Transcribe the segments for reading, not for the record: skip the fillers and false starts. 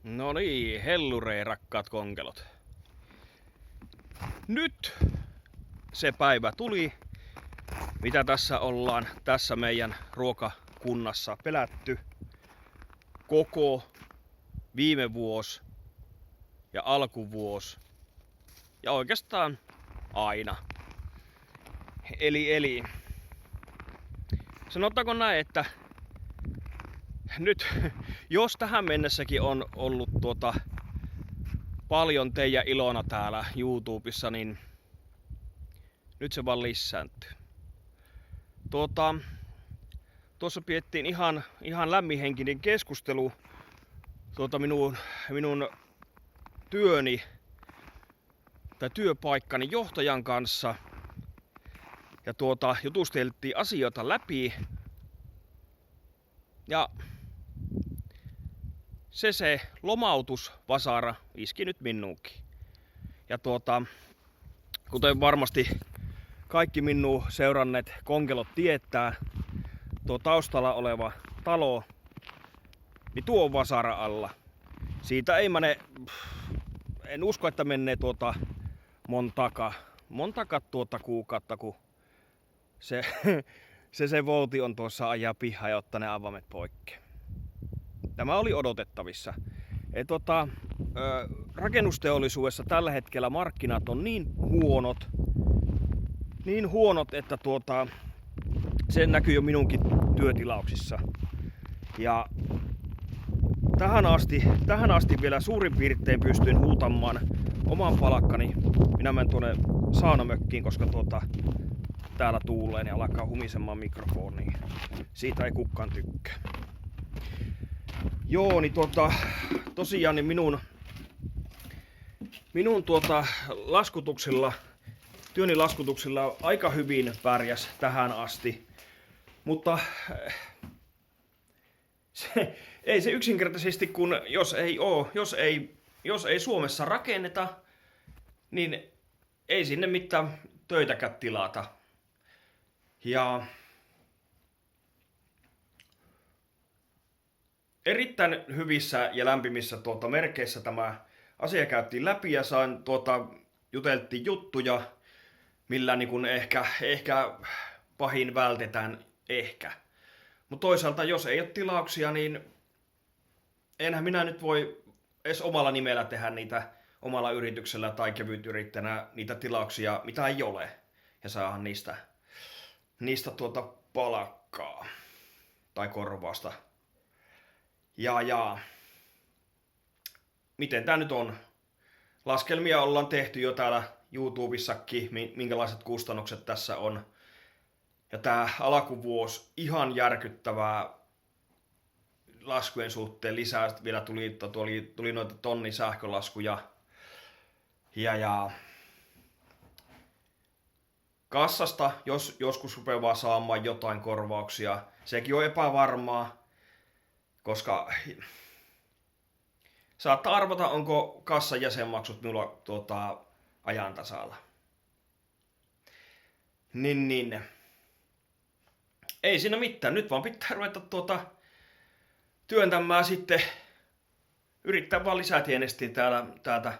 No niin, hellurei rakkaat konkelot. Nyt se päivä tuli, mitä tässä ollaan tässä meidän ruokakunnassa pelätty koko viime vuosi ja alkuvuosi ja oikeastaan aina. Eli sanotaanko näin, että nyt jos tähän mennessäkin on ollut paljon teidän ilona täällä YouTubessa, niin nyt se vaan lisääntyy. Tuossa piettiin ihan lämminhenkinen keskustelu minun työni tai työpaikkani johtajan kanssa. Ja jutusteltiin asioita läpi. Ja se lomautusvasara iski nyt minuunkin. Ja kuten varmasti kaikki minun seuranneet konkelot tietää, tuo taustalla oleva talo, niin tuo on vasara alla. Siitä ei mene, en usko, että menee montaka kuukautta, kun se vouti on tuossa ajaa pihaan ja ottaa ne avaimet poikki. Tämä oli odotettavissa. Rakennusteollisuudessa tällä hetkellä markkinat on niin huonot, että se näkyy jo minunkin työtilauksissa. Ja tähän asti vielä suurin piirtein pystyin huutamaan oman palkkani. Minä menen tuonne saunamökkiin, koska täällä tuulee ja alkaa humisemaan mikrofoniin. Siitä ei kukaan tykkää. Joo, niin tosiaan niin minun työni laskutuksilla aika hyvin pärjäs tähän asti. Mutta ei se yksinkertaisesti, kun jos ei Suomessa rakenneta, niin ei sinne mitään töitäkään tilata. Ja erittäin hyvissä ja lämpimissä merkeissä tämä asia käytiin läpi ja juteltiin juttuja, millä niin kun ehkä pahin vältetään ehkä. Mutta toisaalta jos ei ole tilauksia, niin enhän minä nyt voi edes omalla nimellä tehdä niitä omalla yrityksellä tai kevytyrittäjänä niitä tilauksia, mitä ei ole. Ja saada niistä palkkaa tai korvausta. Ja miten tää nyt on? Laskelmia ollaan tehty jo täällä YouTubessakin, minkälaiset kustannukset tässä on. Ja tää alkuvuosi ihan järkyttävää laskujen suhteen lisää. Sitten vielä tuli noita tonnin sähkölaskuja. Ja kassasta, jos joskus rupeaa vaan saamaan jotain korvauksia, sekin on epävarmaa, koska saattaa arvata, onko kassan jäsenmaksut minulla ajan tasalla. Niin. Ei siinä mitään. Nyt vaan pitää ruveta työntämään sitten. Yrittää vaan lisätienestiä täältä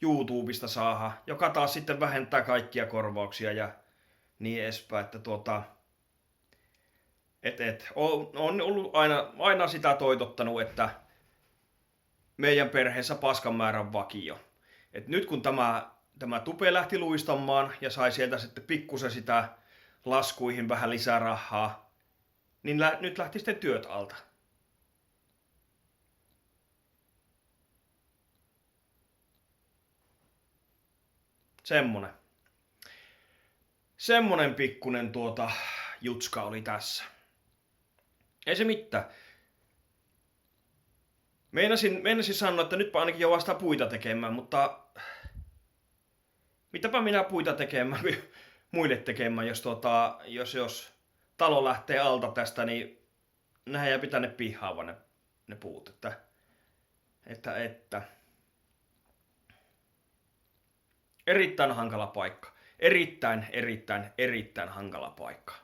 YouTubesta saada, joka taas sitten vähentää kaikkia korvauksia ja niin edespäin. Että on ollut aina sitä toitottanut, että meidän perheessä paskan määrän vakio. Et nyt kun tämä tupe lähti luistamaan ja sai sieltä sitten pikkusen sitä laskuihin vähän lisää rahaa, niin nyt lähti sitten työt alta. Semmonen pikkunen jutska oli tässä. Ei se mitään. Meinasin sanoa, että nytpä ainakin jo vasta puita tekemään, mutta mitäpä minä puita tekemään muille tekemään, jos talo lähtee alta tästä, niin nehän jää pitää ne pihaan ne puut. Että. Erittäin hankala paikka. Erittäin hankala paikka.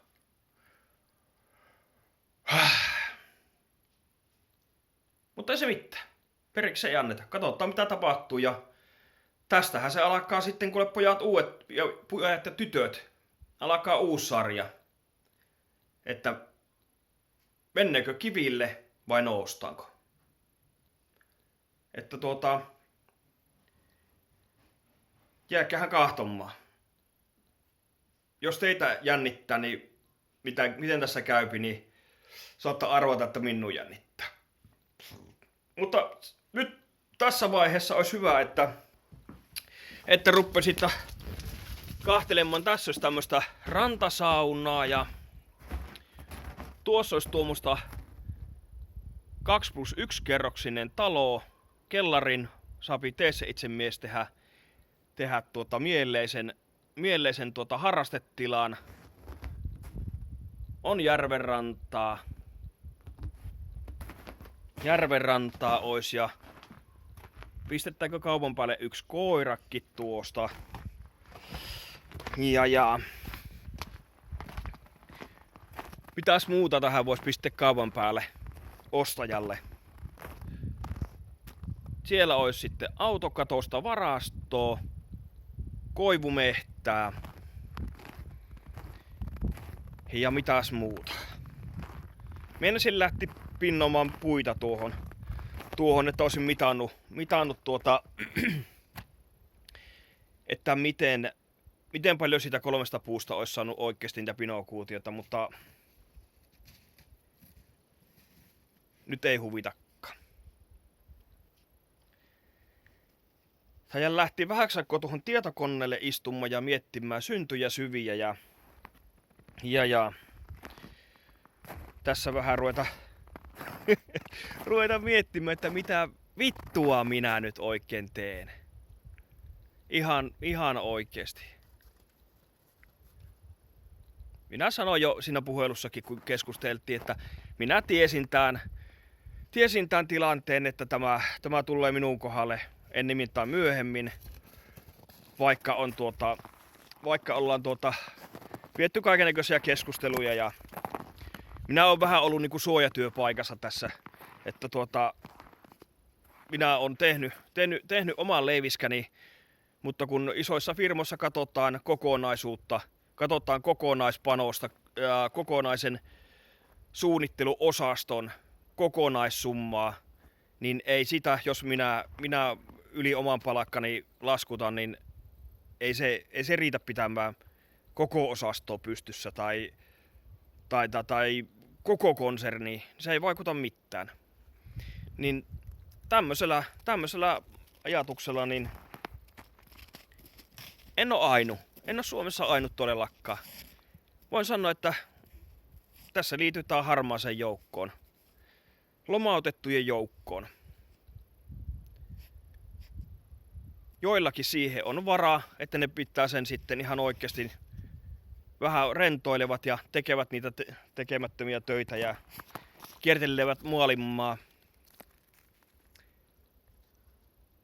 Mutta ei se mitään. periksi ei anneta. Katsotaan mitä tapahtuu ja tästähän se alkaa sitten, kuule pojat ja tytöt, alkaa uusi sarja. Että menneekö kiville vai noustaanko? Että jääkähän kahtomaan. Jos teitä jännittää, niin miten tässä käypi, niin saatte arvata, että minun jännittää. Mutta nyt tässä vaiheessa olisi hyvä, että ruppesit kahtelemaan. Tässä olisi tämmöistä rantasaunaa ja tuossa olisi tuommoista 2+1 kerroksinen talo. Kellarin saapi tee se itse mies tehdä mieleisen harrastetilan. On järvenrantaa ois ja pistettääkö kaupan päälle yksi koirakki tuosta. Ja mitäs muuta tähän vois pistää kaupan päälle ostajalle? Siellä olisi sitten autokatosta varastoa, koivumehtää ja mitäs muuta. Meinasin lähti pinnomaan puita tuohon, että olisin mitannut että miten paljon siitä 3 puusta olisi saanut oikeasti niitä pinokuutiota, mutta nyt ei huvitakaan. Hän lähti vähäksi aikaa tuohon tietokoneelle istumaan ja miettimään syntyjä syviä ja tässä vähän ruveta miettimään, että mitä vittua minä nyt oikein teen. Ihan oikeesti. Minä sanoin jo siinä puhelussakin, kun keskusteltiin, että minä tiesin tämän tilanteen, että tämä tulee minun kohdalle ennemmin tai myöhemmin, vaikka ollaan vietty kaikennäköisiä keskusteluja ja minä olen vähän ollut niinku suojatyöpaikassa tässä, että minä olen tehnyt oman leiviskäni, mutta kun isoissa firmoissa katsotaan kokonaisuutta, katsotaan kokonaispanosta, kokonaisen suunnitteluosaston kokonaissummaa, niin ei sitä, jos minä yli oman palkkani laskutan, niin ei se riitä pitämään koko osastoa pystyssä tai koko konserni. Se ei vaikuta mitään. Niin tämmöisellä ajatuksella niin en ole Suomessa ainut todellakaan. Voin sanoa, että tässä liitytään harmaaseen joukkoon. Lomautettujen joukkoon. Joillakin siihen on varaa, että ne pitää sen sitten ihan oikeasti vähän rentoilevat ja tekevät niitä tekemättömiä töitä ja kiertelevät maailmaa.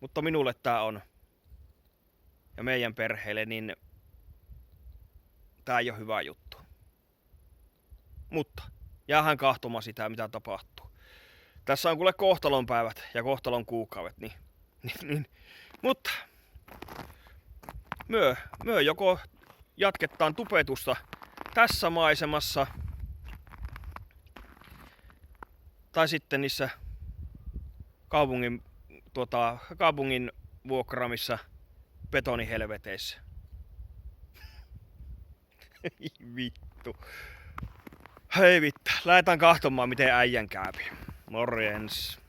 Mutta minulle tää on, ja meidän perheelle, niin tää ei ole hyvä juttu. Mutta jäähän kahtomaan sitä, mitä tapahtuu. Tässä on kuule kohtalon päivät ja kohtalon kuukaudet, niin. Mutta myö joko jatketaan tupetusta tässä maisemassa tai sitten niissä kaupungin vuokraamissa betonihelveteissä. Vittu. Hei vittu, lähdetään kahtomaan miten äijän käypi. Morjens.